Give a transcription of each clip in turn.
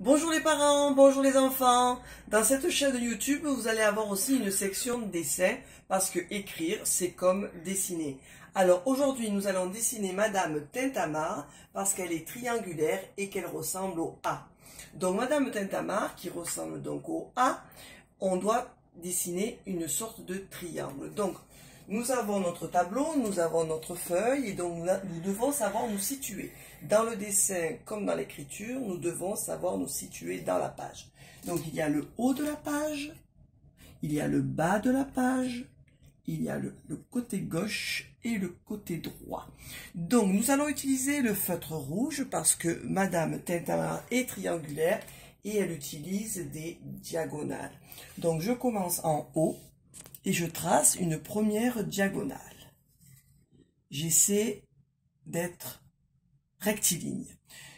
Bonjour les parents, bonjour les enfants. Dans cette chaîne YouTube, vous allez avoir aussi une section de dessin parce que écrire, c'est comme dessiner. Alors aujourd'hui, nous allons dessiner Madame Tintamarre parce qu'elle est triangulaire et qu'elle ressemble au A. Donc Madame Tintamarre, qui ressemble donc au A, on doit dessiner une sorte de triangle. Donc nous avons notre tableau, nous avons notre feuille et donc nous devons savoir nous situer. Dans le dessin comme dans l'écriture, nous devons savoir nous situer dans la page. Donc il y a le haut de la page, il y a le bas de la page, il y a le côté gauche et le côté droit. Donc nous allons utiliser le feutre rouge parce que Madame Tintamarre est triangulaire et elle utilise des diagonales. Donc je commence en haut et je trace une première diagonale. J'essaie d'être rectiligne.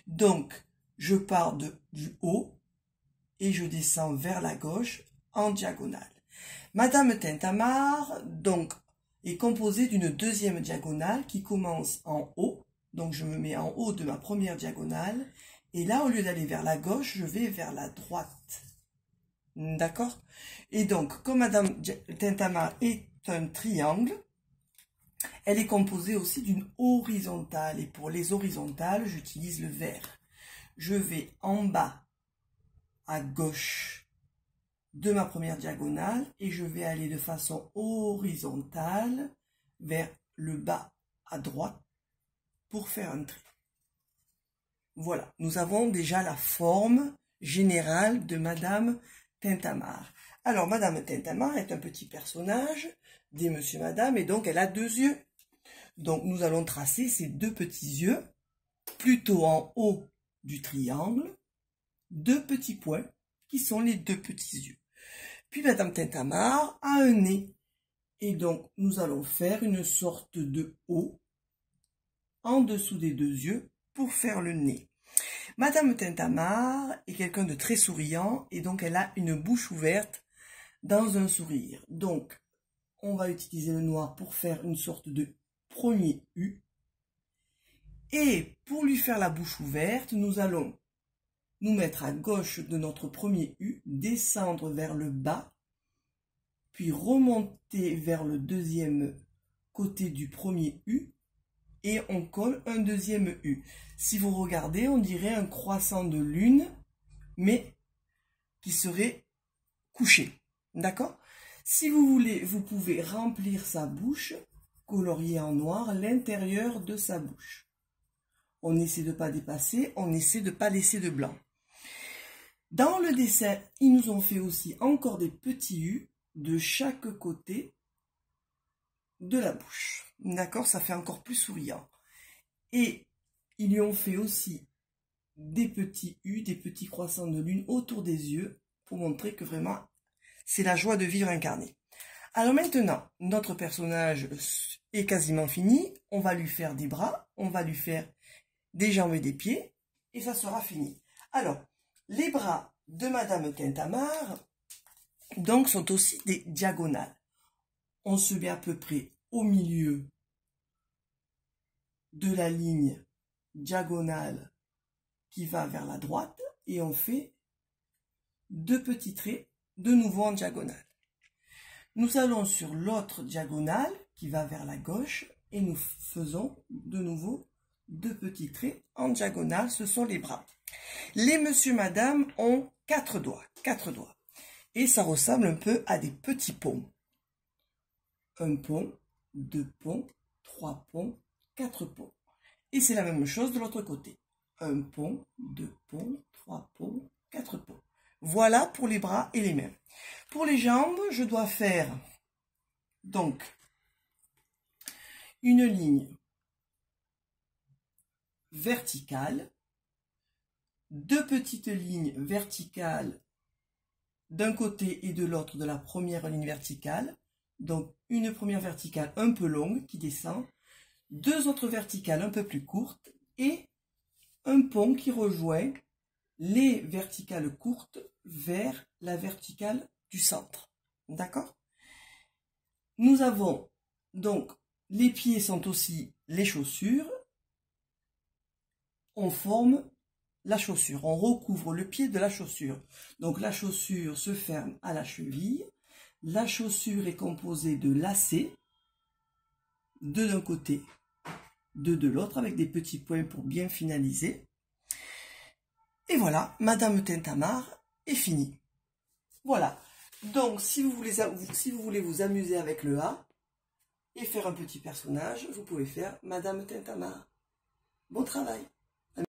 Donc, je pars du haut et je descends vers la gauche en diagonale. Madame Tintamarre, donc, est composée d'une deuxième diagonale qui commence en haut. Donc, je me mets en haut de ma première diagonale. Et là, au lieu d'aller vers la gauche, je vais vers la droite. D'accord? Et donc, comme Madame Tintamarre est un triangle, elle est composée aussi d'une horizontale. Et pour les horizontales, j'utilise le vert. Je vais en bas à gauche de ma première diagonale et je vais aller de façon horizontale vers le bas à droite pour faire un trait. Voilà, nous avons déjà la forme générale de Madame Tintamarre. Alors, Madame Tintamarre est un petit personnage des Monsieur Madame et donc elle a deux yeux. Donc, nous allons tracer ces deux petits yeux plutôt en haut du triangle, deux petits points qui sont les deux petits yeux. Puis, Madame Tintamarre a un nez et donc nous allons faire une sorte de O en dessous des deux yeux pour faire le nez. Madame Tintamarre est quelqu'un de très souriant et donc elle a une bouche ouverte dans un sourire. Donc, on va utiliser le noir pour faire une sorte de premier U. Et pour lui faire la bouche ouverte, nous allons nous mettre à gauche de notre premier U, descendre vers le bas, puis remonter vers le deuxième côté du premier U, et on colle un deuxième U. Si vous regardez, on dirait un croissant de lune, mais qui serait couché. D'accord? Si vous voulez, vous pouvez remplir sa bouche, colorier en noir l'intérieur de sa bouche. On essaie de ne pas dépasser, on essaie de ne pas laisser de blanc. Dans le dessin, ils nous ont fait aussi encore des petits U de chaque côté de la bouche. D'accord? Ça fait encore plus souriant. Et ils lui ont fait aussi des petits U, des petits croissants de lune autour des yeux pour montrer que vraiment, c'est la joie de vivre incarnée. Alors maintenant, notre personnage est quasiment fini. On va lui faire des bras, on va lui faire des jambes et des pieds, et ça sera fini. Alors, les bras de Madame Tintamarre, donc, sont aussi des diagonales. On se met à peu près au milieu de la ligne diagonale qui va vers la droite, et on fait deux petits traits de nouveau en diagonale. Nous allons sur l'autre diagonale qui va vers la gauche et nous faisons de nouveau deux petits traits en diagonale, ce sont les bras. Les Monsieur Madame ont quatre doigts. Et ça ressemble un peu à des petits ponts. Un pont, deux ponts, trois ponts, quatre ponts. Et c'est la même chose de l'autre côté. Un pont, deux ponts, trois ponts, quatre ponts. Voilà pour les bras et les mains. Pour les jambes, je dois faire donc une ligne verticale, deux petites lignes verticales d'un côté et de l'autre de la première ligne verticale. Donc une première verticale un peu longue qui descend, deux autres verticales un peu plus courtes et un pont qui rejoint les verticales courtes vers la verticale du centre. D'accord? Nous avons donc, les pieds sont aussi les chaussures. On forme la chaussure. On recouvre le pied de la chaussure. Donc la chaussure se ferme à la cheville. La chaussure est composée de lacets, deux d'un côté, deux de l'autre, avec des petits points pour bien finaliser. Et voilà, Madame Tintamarre est finie. Voilà. Donc, si vous voulez vous amuser avec le A et faire un petit personnage, vous pouvez faire Madame Tintamarre. Bon travail!